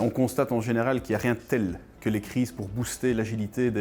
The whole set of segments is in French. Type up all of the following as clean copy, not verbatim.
On constate en général qu'il n'y a rien de tel que les crises pour booster l'agilité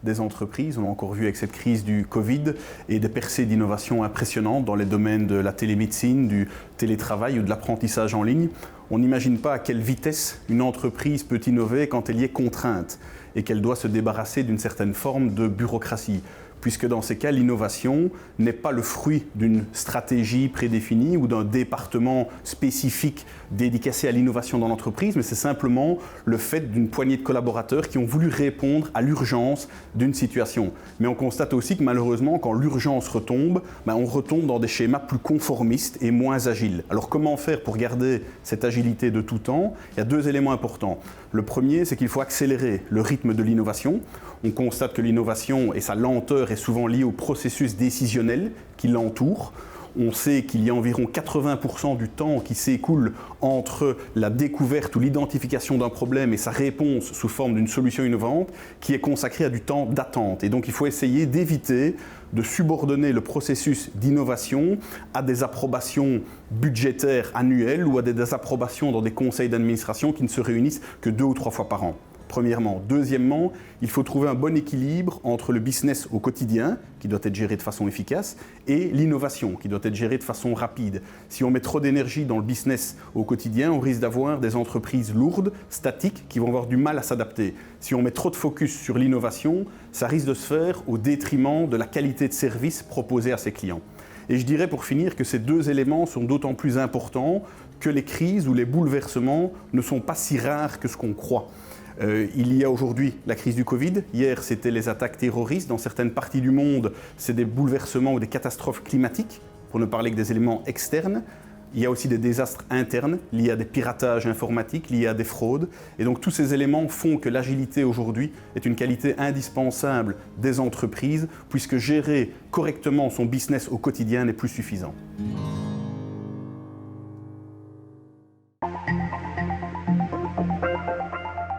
des entreprises. On l'a encore vu avec cette crise du Covid et des percées d'innovation impressionnantes dans les domaines de la télémédecine, du télétravail ou de l'apprentissage en ligne. On n'imagine pas à quelle vitesse une entreprise peut innover quand elle y est contrainte et qu'elle doit se débarrasser d'une certaine forme de bureaucratie. Puisque dans ces cas, l'innovation n'est pas le fruit d'une stratégie prédéfinie ou d'un département spécifique dédicacé à l'innovation dans l'entreprise, mais c'est simplement le fait d'une poignée de collaborateurs qui ont voulu répondre à l'urgence d'une situation. Mais on constate aussi que malheureusement, quand l'urgence retombe, on retombe dans des schémas plus conformistes et moins agiles. Alors comment faire pour garder cette agilité de tout temps? Il y a deux éléments importants. Le premier, c'est qu'il faut accélérer le rythme de l'innovation. On constate que l'innovation et sa lenteur est souvent liée au processus décisionnel qui l'entoure. On sait qu'il y a environ 80% du temps qui s'écoule entre la découverte ou l'identification d'un problème et sa réponse sous forme d'une solution innovante qui est consacrée à du temps d'attente. Et donc il faut essayer d'éviter de subordonner le processus d'innovation à des approbations budgétaires annuelles ou à des approbations dans des conseils d'administration qui ne se réunissent que 2 ou 3 fois par an. Premièrement. Deuxièmement, il faut trouver un bon équilibre entre le business au quotidien, qui doit être géré de façon efficace, et l'innovation, qui doit être gérée de façon rapide. Si on met trop d'énergie dans le business au quotidien, on risque d'avoir des entreprises lourdes, statiques, qui vont avoir du mal à s'adapter. Si on met trop de focus sur l'innovation, ça risque de se faire au détriment de la qualité de service proposée à ses clients. Et je dirais pour finir que ces deux éléments sont d'autant plus importants que les crises ou les bouleversements ne sont pas si rares que ce qu'on croit. Il y a aujourd'hui la crise du Covid. Hier, c'était les attaques terroristes. Dans certaines parties du monde, c'est des bouleversements ou des catastrophes climatiques, pour ne parler que des éléments externes. Il y a aussi des désastres internes liés à des piratages informatiques, liés à des fraudes. Et donc tous ces éléments font que l'agilité aujourd'hui est une qualité indispensable des entreprises, puisque gérer correctement son business au quotidien n'est plus suffisant.